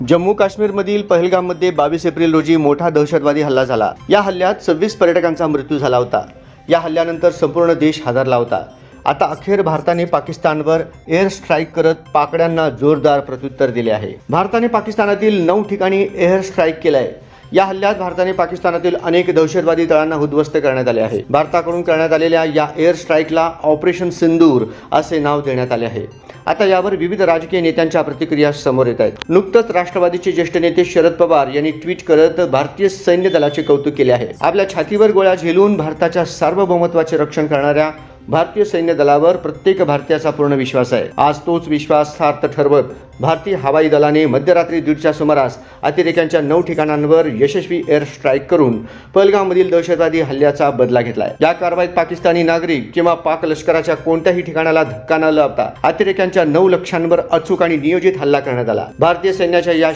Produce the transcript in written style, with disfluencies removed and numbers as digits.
जम्मू काश्मीरमधील पहलगाममध्ये 22 एप्रिल रोजी मोठा दहशतवादी हल्ला झाला। या हल्ल्यात 26 पर्यटकांचा मृत्यू झाला होता। या हल्ल्यानंतर संपूर्ण देश हादरला होता। आता अखेर भारताने पाकिस्तानवर एअर स्ट्राईक करत पाकड्यांना जोरदार प्रत्युत्तर दिले आहे। भारताने पाकिस्तानातील 9 ठिकाणी एअर स्ट्राईक केलाय। या हल्ल्यात भारताने पाकिस्तानातील अनेक दहशतवादी तळांना उद्ध्वस्त करण्यात आले आहे। भारताकडून करण्यात आलेल्या या एअर स्ट्राईकला ऑपरेशन सिंदूर असे नाव देण्यात आले आहे। आता यावर विविध राजकीय नेत्यांच्या प्रतिक्रिया समोर येत आहेत। नुकतंच राष्ट्रवादीचे ज्येष्ठ नेते शरद पवार यांनी ट्विट करत भारतीय सैन्य दलाचे कौतुक केले आहे। आपल्या छातीवर गोळ्या झेलून भारताच्या सार्वभौमत्वाचे रक्षण करणाऱ्या भारतीय सैन्य दलावर प्रत्येक भारतीयाचा पूर्ण विश्वास आहे। आज तोच विश्वास सार्थ ठरवत भारतीय हवाई दलाने मध्यरात्री 1:30च्या सुमारास अतिरेक्यांच्या 9 ठिकाणांवर यशस्वी एअर स्ट्राईक करून पहलगाममधील दहशतवादी हल्ल्याचा बदला घेतलाय। या कारवाईत पाकिस्तानी नागरिक किंवा पाक लष्कराच्या कोणत्याही ठिकाणाला धक्का न लावता अतिरेक्यांच्या 9 लक्ष्यांवर अचूक आणि नियोजित हल्ला करण्यात आला। भारतीय सैन्याच्या या